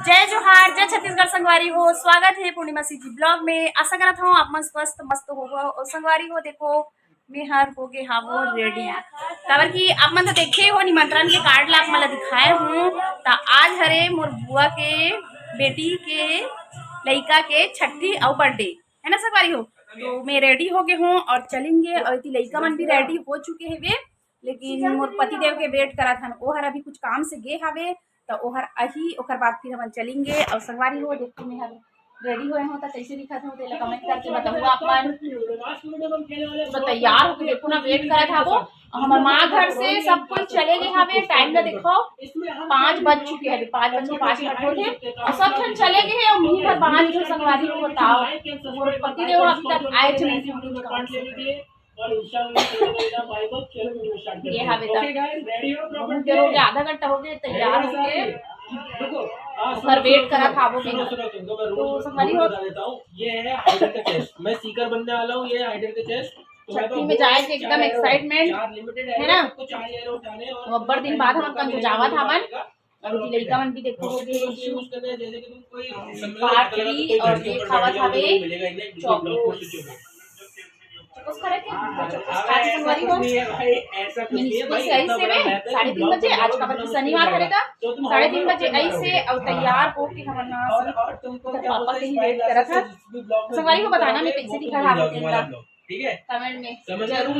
जय जोहार, जय छत्तीसगढ़ संगवारी हो। स्वागत है पूर्णिमा सीजी ब्लॉग में। आशा करत हूँ आप मन स्वस्थ मस्त होगा। और संगवारी हो देखो मैं हर हो गए हाँ वो रेडी काबर की आप मन तो देखे हो निमंत्रण के कार्ड ला आप मन दिखाए हूँ। तो आज हरे मोर बुआ के बेटी के लड़का के छठी और बर्थडे है ना संगवारी हो। तो मैं रेडी हो गए हूँ और चलेंगे। और लड़का मन भी रेडी हो चुके हैं वे, लेकिन मोर पति देव के वेट करा था। ओहर अभी कुछ काम से गे हवे तो ओहर अही ओकर बाद फिर हम चलेंगे। और संगवारी हो देखो मैं हम रेडी हुए हो तो कैसे दिखा था तेला कमेंट करके बताओ आप मन। तो तैयार होके देखो ना वेट करा था वो। हमार माँ घर से सब कोई चले गए हवे। टाइम ना देखो 5 बज चुके हैं, 5 बज के 5 मिनट होते और सब जन चले गए हैं। और मुँह पर 5 जो संगवारी को बताओ और पति देव अभी तक आए थे ये हवे तक आधा घंटा हो गया तैयार हो गए घर वेट करा था वो। तो संगवारी हो ये है हाइडर का चेस्ट, मैं सीकर बनने वाला हूँ। ये हाइडर का चेस्ट छठी में जाए थे एकदम एक्साइटमेंट है ना। बब्बर दिन बाद हम कल जावा था मन। अभी लड़का मन भी देखो पार्टी और ये खावा था वे चॉकलेट उस तरह के संगवारी हो। 3:30 बजे आज का शनिवार करेगा 3:30 बजे ऐसे और तैयार हो के हम पापा के ही वेट करा था। संगवारी को बताना मैं कैसे दिखा रहा ठीक है कमेंट में जरूर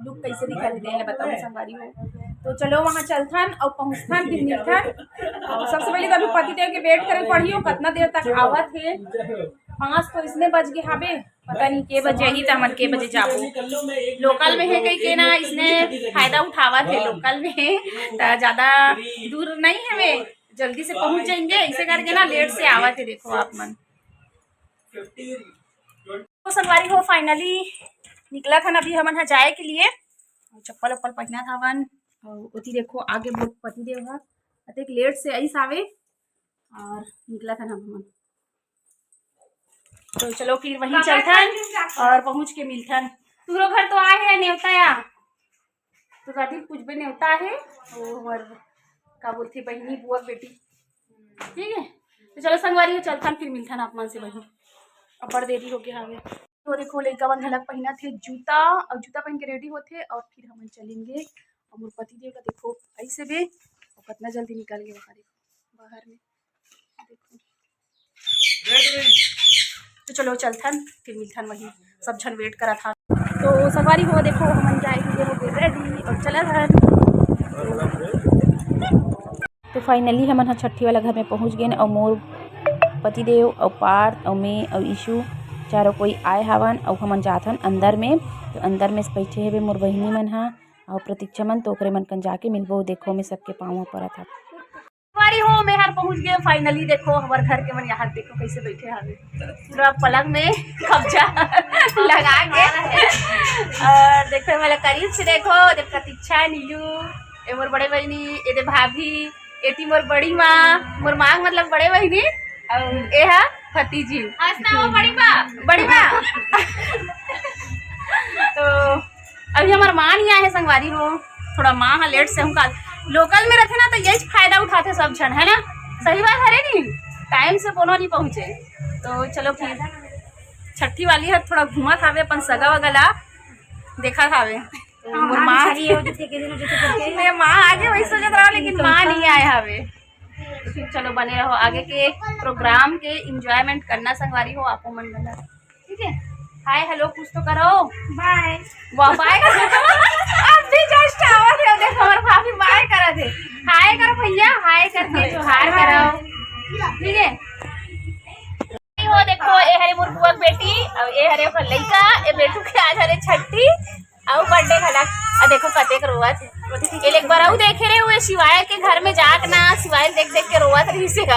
लुक कैसे दिखा देते हैं बताओ संगवारी हो। तो चलो वहाँ चलथन और पहुँचथन फिर मिलथन। और सबसे पहले तो अभी पति देव के वेट करे पढ़ियो कितना देर तक आवत है। 5 तो इसने बज गए हवे, पता नहीं के बजे ही तमन के बजे जाबो। लोकल में है कहीं के ना इसने फायदा उठावा थे। लोकल में तो ज्यादा दूर नहीं है वे जल्दी से पहुंच जाएंगे ऐसे करके ना लेट से आवा थे। देखो आप मन तो संगवारी हो फाइनली निकला था अभी हमन जाए के लिए। चप्पल वप्पल पहना था वन और उती देखो आगे बहुत पति देव है अतक लेट से आई आवे और निकला था हमन। तो चलो फिर वहीं चलथन और पहुंच के मिलथन। तुरो घर तो आए है न्योता या तो कहती कुछ भी न्योता है और का बोलते बहनी बुआ बेटी ठीक है। तो चलो संगवारी हो चलथन फिर मिलथन आप मन से वहीं। अब बड़ देरी हो गया हमें। तो देखो लड़का बन झलक पहना थे जूता और जूता पहन के रेडी होते और फिर हम चलेंगे। और मोर पति देव का देखो ऐसे भी और कितना जल्दी निकल गए बाहर में देखो। तो चलो चलथन फिर मिलथन वहीं सब जन वेट करा था। तो संगवारी हो देखो हम जाएंगे हो गए रेडी और चला था। तो फाइनली हम छठी वाला घर में पहुंच गए और मोर पति देव और पार्थ और मैं और ईशू चारों कोई आए हवन और हमन जाथन अंदर में। तो अंदर में बैठे हे मोर बहिनी मन हा और प्रतीक्षा मन तो ओकरे मन कन जाके मिलबो। देखो मैं सबके पाँव पड़ा था संगवारी हो मैं हर पहुंच गए फाइनली। देखो हमारे घर के मन यहाँ देखो कैसे बैठे हवे पूरा पलंग में कब्जा लगा के और देखो मेरा करीब से देखो प्रतीक्षा नीलू ए मोर बड़े बहनी ए भाभी एटी मोर बड़ी माँ मोर माँ मतलब बड़े बहनी और ए हा भतीजी बड़ी माँ तो अभी हमार माँ नहीं आए है संगवारी हो। थोड़ा माँ हा लेट से हम लोकल में रहते ना तो यही फायदा उठाते सब जन है ना। सही बात है नहीं टाइम से कोनो नहीं पहुँचे। तो चलो फिर छठी वाली है थोड़ा घुमा खावे अपन सगा वगला देखा खावे। तो माँ आगे वही सोचत रहा लेकिन माँ नहीं आए हवे। तो फिर चलो बने रहो आगे के प्रोग्राम के इंजॉयमेंट करना संगवारी हो आपको मन बना ठीक है। हाय हेलो कुछ तो करो बाय बाय अभी जस्ट आवा थे देखो हमारे भाभी बाय करा थे। हाय करो भैया हाय करके जोहार करो ठीक है। हो देखो ए हरे मोर बुआ बेटी और ए हरे ओकर लइका ए बेटू के आज हरे छठी और बर्थडे खलक और देखो कतेक रोवत है। एक बार आऊ देखे रहे हुए शिवाय के घर में जाक ना शिवाय देख देख के रोवत रही से है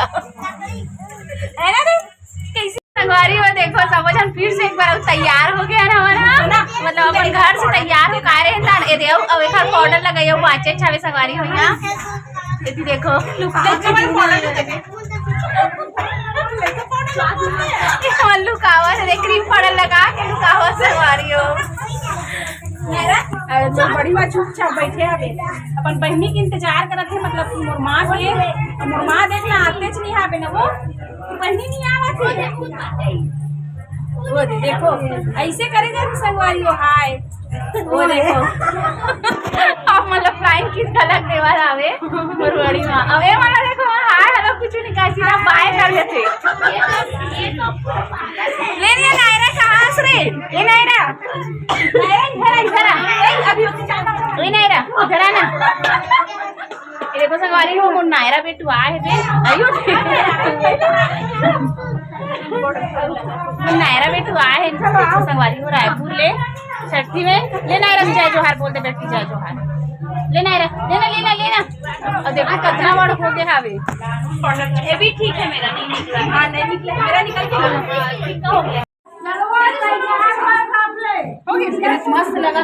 ना रे कैसे संगवारी हो। देखो सब जन फिर से एक बार तैयार हो गया ना हमारा मतलब अपन घर से तैयार हो का रहे था ए देव अब एक पाउडर लगाइयो बाचे छावे संगवारी हो यहाँ यदि देखो लुकावा क्रीम पाउडर लगा के लुकावा संगवारी हो। और जो बड़ी माँ चुपचाप बैठे हवे अपन बहनी के इंतजार करत है, मतलब मोर माँ के। मोर माँ देखना आते नहीं आवे ना, वो बहनी नहीं आवत है। वो देखो ऐसे करेगा तो संगवारी हो हाय, वो देखो अब मतलब फ्लाइंग किस गलत देवर आवे मोर बड़ी माँ। अब ये वाला देखो हाय हेलो कुछ नहीं कहा, सीधा बाय कर देते। ले लिया नायरा कहाँ से रे? ये नायरा इधर इधर अभी ये नायरा इधर आना। ये देखो संगवारी हो मोर नायरा बेटू आए है बे, आयो नायरा बेटू आए है संगवारी हो रायपुर ले छठी में। ले नायरा जय जोहार बोलते बेटी, जय जोहार ले नायरा, लेना लेना लेना। और देखो कितना बड़ हो गया हावे, ये भी ठीक है मेरा नहीं निकला। हाँ नहीं निकला मेरा, निकल के ठीक हो गया। मस्त लगा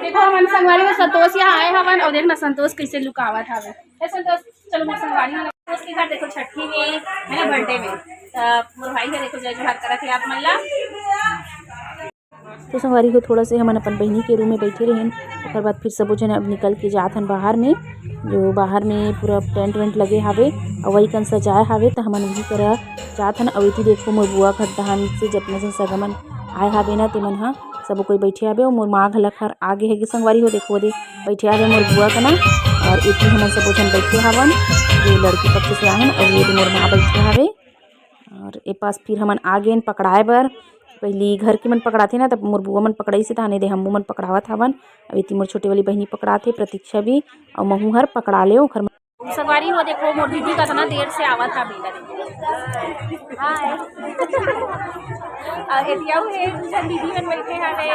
देखो हमारे संगवारी में संतोष यहाँ आए हवन। और देखना संतोष कैसे लुकावत हवे। संतोष चलो मोर संगवारी में संतोष के घर देखो छठी में है ना, बर्थडे में मोर भाई का देखो जय जोहार करत है आप मन ला। तो संगवारी हो थोड़ा से हमन अपन बहनी के रूम में बैठे रहें। ओकर बाद फिर सबो जन अब निकल के जात हन बाहर में, जो बाहर में पूरा टेंट वेंट लगे हावे और वही कन सजाए हावे। तो हमन वही करा जात हन। और इति देखो मोर बुआ खड्डाहन से जतने से सगमन आए हावे ना, तेमन हा सब कोई बैठे हावे। और मोर माँ घलक हर आगे है कि संगवारी हो देखो दे बैठे हावे मोर बुआ कना। और इति हमन सबो जन बैठे हावन, जो लड़की पक्ष से आहन। और ये मोर माँ बैठे हावे। और ए पास फिर हमन आगे पकड़ाए बर, पहली घर के मन पकड़ाथे ना, तब मोर बुआ मन पकड़ाई से ताने दे हमू मन पकड़ावत हवन। अब इति मोर छोटे वाली बहनी पकड़ाथे, प्रतीक्षा भी और महू हर पकड़ा ले। ओखर संगवारी हो देखो मोर दीदी का इतना देर से आवत था बेला हाय और एतियाऊ है जन दीदी मन बैठे हावे।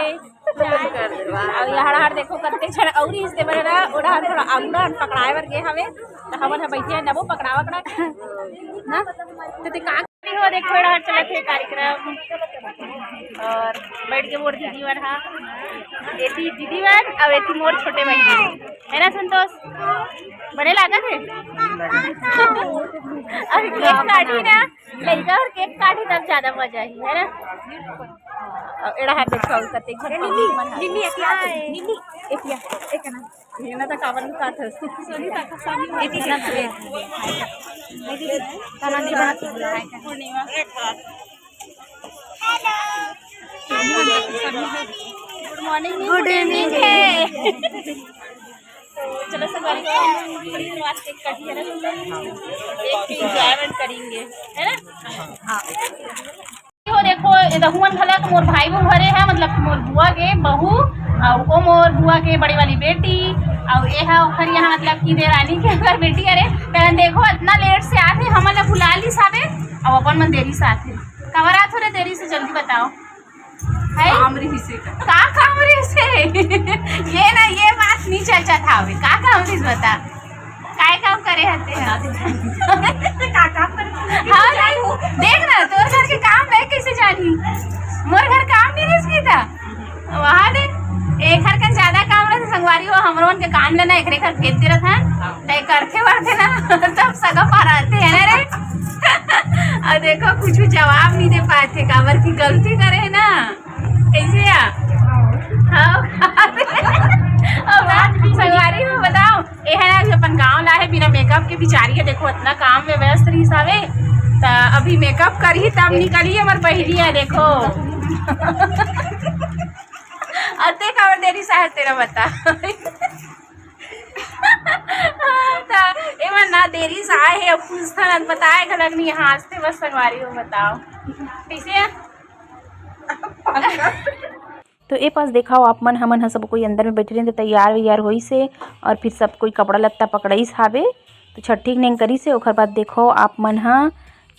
और यहाँ देखो कत्ते क्षण और इस दे बरा ओड़ा थोड़ा आंगड़ा पकड़ाए बर गे हवे। तो हमन बैठे नबो पकड़ावा कड़ा ना, तो ते का हो देखो एड़ा चलत है कार्यक्रम। और बैठ के मोर दीदी वन हा एती दीदी वन और एती मोर छोटे बहन है ना संतोष, बड़े लागत है। अब केक काटी ना लड़का और केक काटी तब ज्यादा मजा ही है ना। एड़ा हाथ देखो कते घर निन्नी एतिया एक ना ये ना त कावन का था सोनी का सामने एती ना ताना नहीं बना पूर्णिमा। गुड मॉर्निंग गुड इवनिंग है। चलो संगवारी केक काटी है ना, एक एंजॉयमेंट करेंगे है ना। हाँ हो देखो दहुअन घलक मोर भाई बहू हरे है, मतलब मोर बुआ के बहू और वो मोर बुआ के बड़ी वाली बेटी। और ये है ओखर यहाँ मतलब की देरानी के अगर बेटी अरे पहले देखो इतना लेट से आते हमन ला बुला ली साबे और अपन मन देरी से आते। कवर आत हो रे देरी से, जल्दी बताओ है कामरी से का कामरी से ये ना ये बात नहीं चर्चा था अभी का कामरी से बता काय काम करे हते हैं का काम करे। हाँ नहीं देख ना तोर घर के काम मैं कैसे जानी, मोर घर काम नहीं रिस्की था वहाँ दे एक घर का ज्यादा काम रहा संगवारी हो हमरो के काम लेना एक घर भेज दे रहा था तय करते बढ़ते ना तब सगा पाराते है ना रे। और देखो कुछ भी जवाब नहीं दे पाते काबर की गलती करे ना कैसे या संगवारी हो बताओ ये है ना अपन गाँव ला है बिना मेकअप के बिचारी है देखो इतना काम में व्यस्त रही सावे। तो अभी मेकअप करी तब निकली हमार पहली है देखो अते खबर देरी शायद तेरा बता ना देरी से आए है पूछता बताए खलक नहीं हंसते बस संगवारी हो बताओ कैसे। तो ए पास देखाओ आप मन हमन सब कोई अंदर में बैठे रहे तैयार वैयार होई से। और फिर सब कोई कपड़ा लत्ता पकड़ाईस हावे तो छठी नहीं करी से। ओकर बाद देखो आप मन हा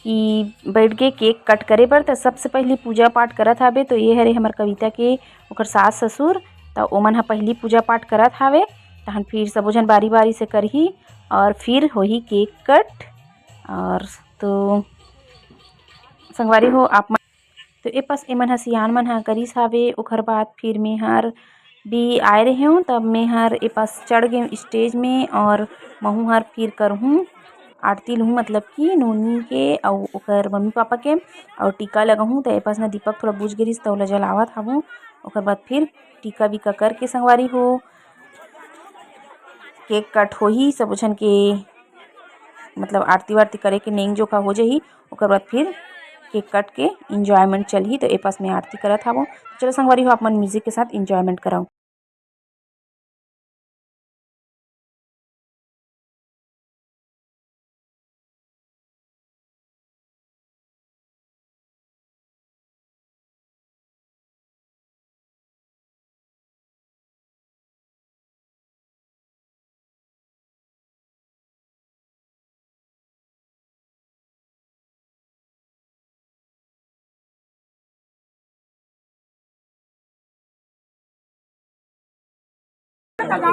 कि बैठ के केक कट करे बर तो सबसे पहली पूजा पाठ करत हावे। तो ये हरे हमार कविता के ओकर सास ससुर तो ओमन हा पहली पूजा पाठ करत हावे। तहन फिर सबो जन बारी बारी से करही और फिर होही केक कट। और तो संगवारी हो आप मन तो ए पास एमन हा सियान मन हा करिस हावे। ओकर बाद फिर मैं हर भी आए रहे हूँ तब मैं हर ए पास चढ़ गए स्टेज में और महू हर फिर करहूँ आरती लूँ मतलब कि नोनी के और ओकर मम्मी पापा के और टीका लगहूँ। तो ए पास ना दीपक थोड़ा बुझ गिरिस तो ओला जलावत हूँ ओकर बाद फिर टीका बीका करके संगवारी हो केक कट होही सब झन के मतलब आरती वारती करे के नेंग जोखा हो जाही। ओकर बाद फिर केक कट के इंजॉयमेंट चलही। तो ए पास में आरती करत हवो। चलो संगवारी हो आप मन म्यूजिक के साथ इंजॉयमेंट कराओ।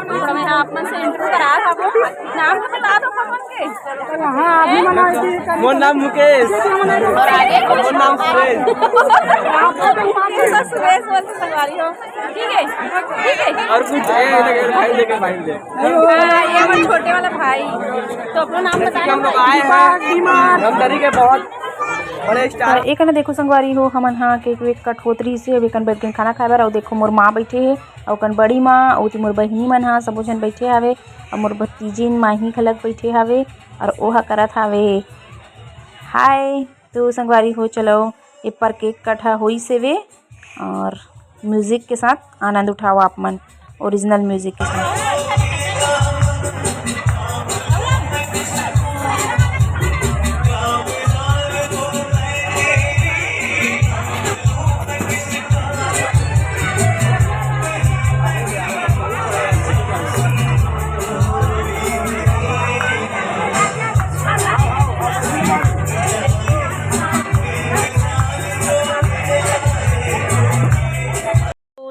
थोड़ा मैं आप मन से इंटरव्यू करा था वो नाम तो बता दो अपन के। हां अभी मना मोर नाम मुकेश और आगे मोर नाम सुरेश। सुरेश बोल संगवारी हो। ठीक है और कुछ भाई लेके भाई ले ये हमारे छोटे वाला भाई। तो अपना नाम बताएं। हम लोग आए हैं हम तरी के बहुत बड़े स्टार। एक ना देखो संगवारी हो हमन हाँ केक वेक कट होत रही से वेकन बैठ के खाना खाए बर। और देखो मोर माँ बैठे हे और कन बड़ी माँ और मोर बहिनी मन हाँ सबो झन बैठे हवे और मोर भतीजिन माही खलक बैठे हवे और ओहा करत हवे हाय। तो संगवारी हो चलो ए पर केक कट होई से वे और म्यूजिक के साथ आनंद उठाओ आप मन ओरिजिनल म्यूजिक के साथ।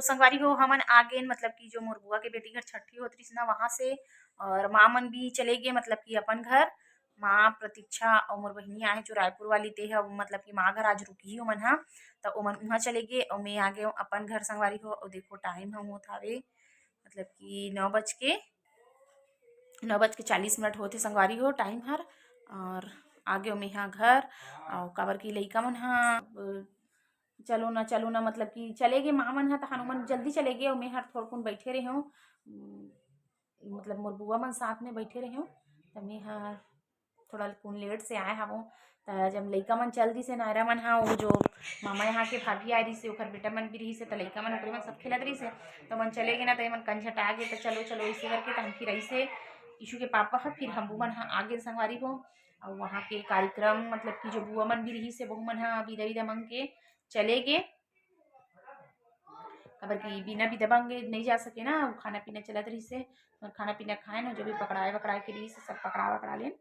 संगवारी हो हमन आ गए मतलब कि जो मोर बुआ के बेटी घर छठी होत रही ना वहाँ से। और माँ मन भी चले गए मतलब कि अपन घर। माँ प्रतीक्षा और मोर बहिनी आए जो रायपुर वाली ते है मतलब कि माँ घर आज रुकी ओमन हा। तो ओमन वहाँ चले गए और मैं आ गए अपन घर संगवारी हो। और देखो टाइम हम होत हवे मतलब कि 9:40 होते संगवारी हो टाइम हर। और आ गए मैं यहाँ घर और काबर की लइका मन हा चलो ना मतलब कि चले गए माँ मन हा तो हनुमान जल्दी चले गए और मैं हर थोड़कुन बैठे रहे हूँ मतलब मोर बुआ मन साथ में बैठे रहे हूँ। तो मैं हर थोड़ा कुन लेट से आए हवो। तो जब लइका मन चल दी से नायरा मन हा वो जो मामा यहाँ के भाभी आई रही से ओखर बेटा मन भी रही से तो लइका मन ओकरे मन सब खेलत रही से। तो मन चले गए ना तो मन कंझट आ गए तो चलो ऐसे करके तो हम फिर ऐसे ईशु के पापा हा फिर हम मन हा आगे संगवारी हो। और वहाँ के कार्यक्रम मतलब कि जो बुआ मन भी रही से बहु मन हा विदा मंग के चले गए। काबर कि बिना विदा मांगे नहीं जा सके ना खाना पीना चलत रही से। और खाना पीना खाए ना जो भी पकड़ाए के रही से सब पकड़ा लेन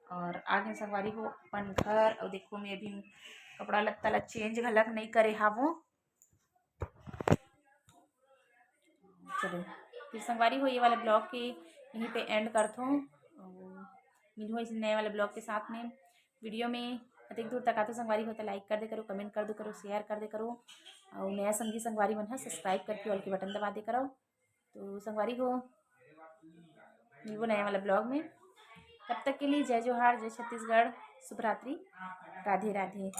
और आगे संगवारी हो अपन घर। और देखो मैं अभी कपड़ा लत्ता ला चेंज घलक नहीं करे हावो। चलो फिर संगवारी हो ये वाला ब्लॉग के यहीं पे एंड करता हूँ। मिलूँ इस नए वाले ब्लॉग के साथ में वीडियो में। अधिक दूर तक आते संगवारी हो तो लाइक कर दे करो कमेंट कर दे करो शेयर कर दे करो। और नया संगी संगवारी मन है सब्सक्राइब करके ऑल के बटन दबा दे करो। तो संगवारी हो मिलूँ नया वाला ब्लॉग में। तब तक के लिए जय जोहार जय छत्तीसगढ़ शुभ रात्रि राधे राधे।